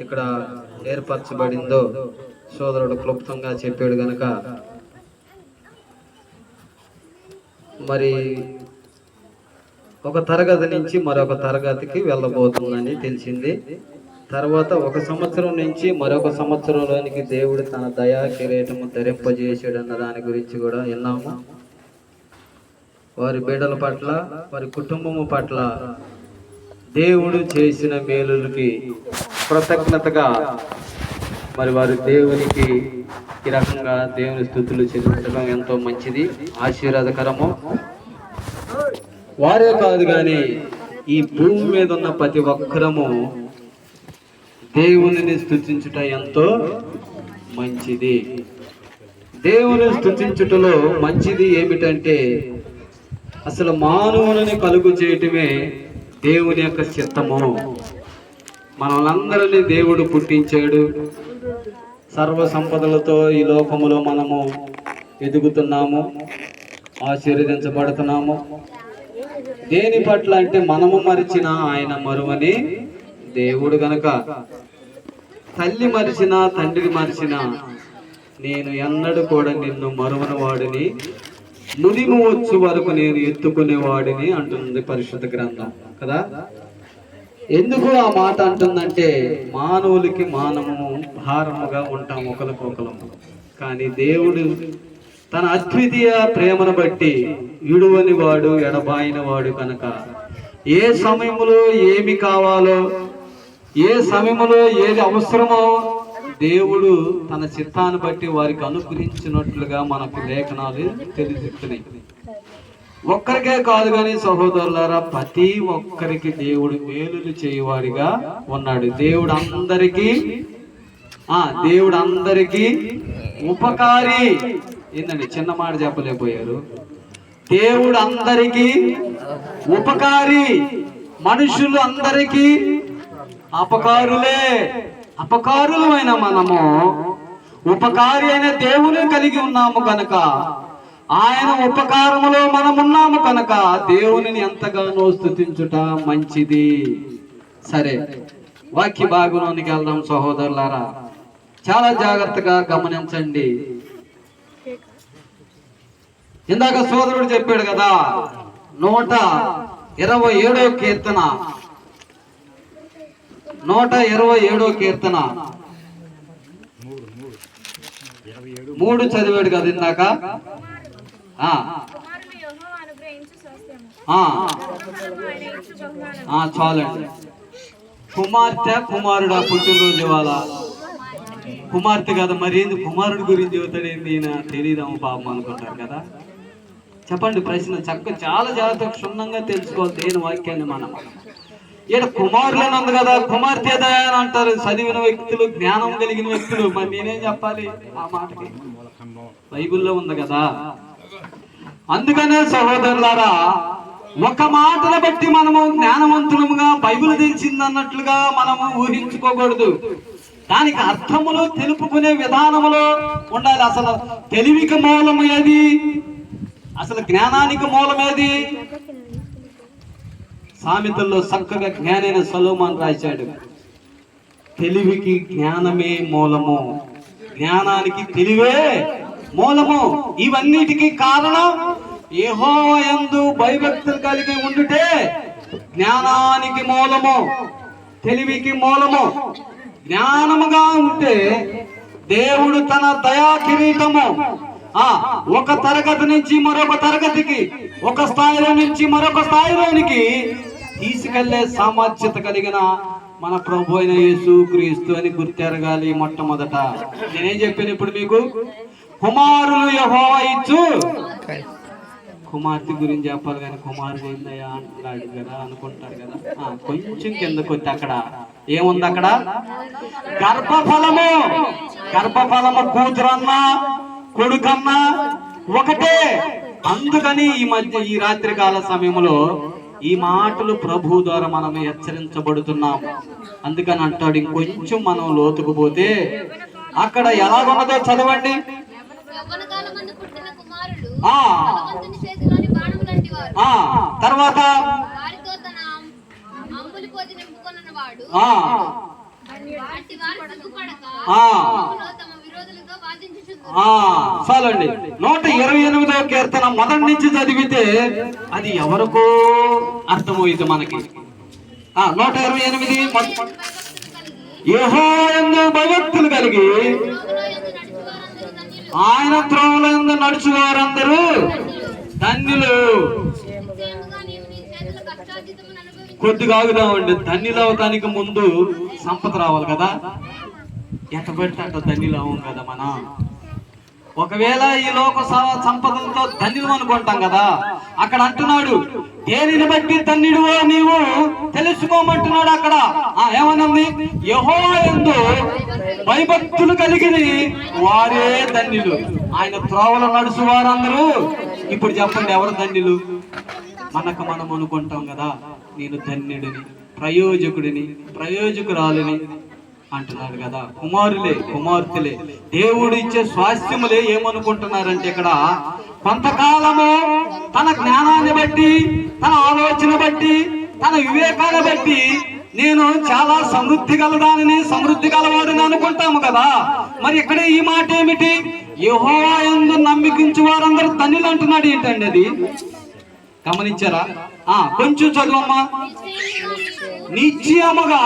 ఇక్కడ ఏర్పరచబడిందో సోదరుడు క్లుప్తంగా చెప్పాడు గనక మరి ఒక తరగతి నుంచి మరొక తరగతికి వెళ్ళబోతుందని తెలిసింది. తర్వాత ఒక సంవత్సరం నుంచి మరొక సంవత్సరంలోనికి దేవుడు తన దయా కిరీటము ధరింపజేసాడన్న దాని గురించి కూడా విన్నాము. వారి బిడ్డల పట్ల, వారి కుటుంబము పట్ల దేవుడు చేసిన మేలులకి కృతజ్ఞతగా మరి వారి దేవునికి ఈ రకంగా దేవుని స్తుతులు చెల్లించడం ఎంతో మంచిది, ఆశీర్వాదకరము. వారే కాదు కానీ ఈ భూమి మీద ఉన్న ప్రతి ఒక్కరము దేవునిని స్తుతించుట ఎంతో మంచిది. దేవుని స్తుతించుటలో మంచిది ఏమిటంటే అసలు మానవులని కలుగు చేయటమే దేవుని యొక్క చిత్తము. మనలందరినీ దేవుడు పుట్టించాడు. సర్వ సంపదలతో ఈ లోకములో మనము ఎదుగుతున్నాము, ఆశీర్వదించబడుతున్నాము. దేని పట్ల అంటే మనము మరిచిన ఆయన మరువని దేవుడు గనక. తల్లి మరిచినా తండ్రి మరిచినా నేను ఎన్నడూ కూడా నిన్ను మరువని వాడిని, నుదిము వచ్చు వరకు నేను ఎత్తుకునేవాడిని అంటుంది పరిశుద్ధ గ్రంథం కదా. ఎందుకు ఆ మాట అంటుందంటే మానవులకి మానవము భారముగా ఉంటాం ఒకరికొకరము. కానీ దేవుడు తన అద్వితీయ ప్రేమను బట్టి విడువని వాడు, ఎడబాయిన వాడు కనుక ఏ సమయంలో ఏమి కావాలో, ఏ సమయంలో ఏది అవసరమో దేవుడు తన చిత్తాన్ని బట్టి వారికి అనుగ్రహించినట్లుగా మనకు లేఖనాలు తెలియజేస్తున్నాయి. ఒక్కరికే కాదు కానీ సహోదరులారా, ప్రతి ఒక్కరికి దేవుడు మేలులు చేయవాడిగా ఉన్నాడు. దేవుడు అందరికీ ఉపకారి. ఏందండి చిన్న మాట చెప్పలేకపోయారు. దేవుడు అందరికీ ఉపకారి, మనుషులు అందరికీ అపకారులమైన మనము ఉపకారి అయిన దేవుని కలిగి ఉన్నాము కనుక, ఆయన ఉపకారములో మనమున్నాము కనుక దేవునిని ఎంతగానో స్తుతించుట మంచిది. సరే, వాక్య భాగంలోనికి వెళ్దాం సహోదరులారా. చాలా జాగ్రత్తగా గమనించండి. ఇందాక సోదరుడు చెప్పాడు కదా, 127వ కీర్తన 127వ కీర్తన 3 చదివాడు కదా ఇందాక. చాలండి. కుమార్తె కుమారుడా పుట్టినరోజు ఇవాళ. కుమార్తె కదా, మరి ఏంది కుమారుడి గురించి చెబుతాడేంది ఈయన, తెలియదాము పాపం అనుకుంటారు కదా. చెప్పండి ప్రశ్న చాలా జాగ్రత్తగా క్షుణ్ణంగా తెలుసుకోవాలి దేని వాక్యాన్ని. మనం ఈడ కుమారులని ఉంది కదా, కుమార్తె అని అంటారు చదివిన వ్యక్తులు, జ్ఞానం కలిగిన వ్యక్తులు. మరి నేనేం చెప్పాలి ఆ మాటకి? బైబిల్లో ఉంది కదా. అందుకనే సహోదరులారా, ఒక మాటను బట్టి మనము జ్ఞానవంతులముగా బైబిల్ తెలిసిందన్నట్లుగా మనము ఊహించుకోకూడదు. దానికి అర్థములు తెలుపుకునే విధానములో ఉండాలి. అసలు తెలివికి మూలం ఏది, అసలు జ్ఞానానికి మూలం ఏది? సామెతల్లో చక్కగా జ్ఞానైన సొలొమోను రాశాడు, తెలివికి జ్ఞానమే మూలము, జ్ఞానానికి తెలివే మూలము. ఇవన్నిటికీ కారణం యెహోవా యందు భయభక్తులు కలిగి ఉండుటే జ్ఞానానికి మూలము, తెలివికి మూలము. జ్ఞానముగా ఉంటే దేవుడు తన దయా కిరీటము ఒక తరగతి నుంచి మరొక తరగతికి, ఒక స్థాయిలో నుంచి మరొక స్థాయిలోనికి తీసుకెళ్లే సామర్థ్యత కలిగిన మన ప్రభు అయిన యేసుక్రీస్తు అని గుర్తెరగాలి. మొట్టమొదట నేనేం చెప్పాను ఇప్పుడు మీకు? కుమారులు యెహోవా ఇచ్చు. కుమార్తె గురించి చెప్పాలి కానీ కుమారుడు ఏందయ్యా అంటున్నాడు కదా అనుకుంటారు కదా. కొంచెం కిందకు వచ్చి అక్కడ ఏముంది? అక్కడ గర్భఫలము కూతురన్నా కొడుకన్నా ఒకటే. అందుకని ఈ రాత్రి కాల సమయంలో ఈ మాటలు ప్రభు ద్వారా మనం హెచ్చరించబడుతున్నాం. అందుకని అంటాడు, ఇంకొంచెం మనం లోతుకు పోతే అక్కడ ఎలాగున్నదో చదవండి. తర్వాత ఆ చాలండి. 128వ కీర్తన మొదటి నుంచి చదివితే అది ఎవరికో అర్థమవుతుంది మనకి. 128 యెహోవాయందు భయభక్తులు కలిగి ఆయన త్రోవలందు నడుచువారందరూ ధన్యులు. కొద్దిగా ఆగుదామండి. ధన్యులు అవటానికి ముందు సంపద రావాలి కదా. ఎట్ట పెడితే అట్ట ధన్యులు అవ్వం కదా మనం. ఒకవేళ ఈ లోక సంపదలతో ధన్యులు అనుకుంటాం కదా. అక్కడ అంటున్నాడు, దేనిని బట్టి ధన్యుడువో నీవు తెలుసుకోమంటున్నాడు. అక్కడ ఏమన్నది? యెహోవాయందు భయభక్తులు కలిగిన వారే ధన్యులు. ఆయన త్రోవలో నడుచు వారందరూ. ఇప్పుడు చెప్పండి, ఎవరు ధన్యులు? మనకు మనం అనుకుంటాం కదా, నేను ధన్యుడిని, ప్రయోజకుడిని, ప్రయోజకురాలిని అంటున్నాడు కదా. కుమారులే, కుమార్తెలే, దేవుడు ఇచ్చే స్వాస్థ్యములే ఏమనుకుంటున్నారంటే ఇక్కడ కొంతకాలము తన జ్ఞానాన్ని బట్టి, తన ఆలోచన బట్టి, తన వివేకాన్ని బట్టి నేను చాలా సమృద్ధి గలదానని, సమృద్ధి గలవాడని అనుకుంటాము కదా. మరి ఇక్కడ ఈ మాట ఏమిటి? యెహోవాయందు నమ్మికించు వారందరూ ధన్యులు అంటున్నాడు. ఏంటండి అది? గమనించారా? కొంచెం చదువమ్మా. నిశ్చయముగా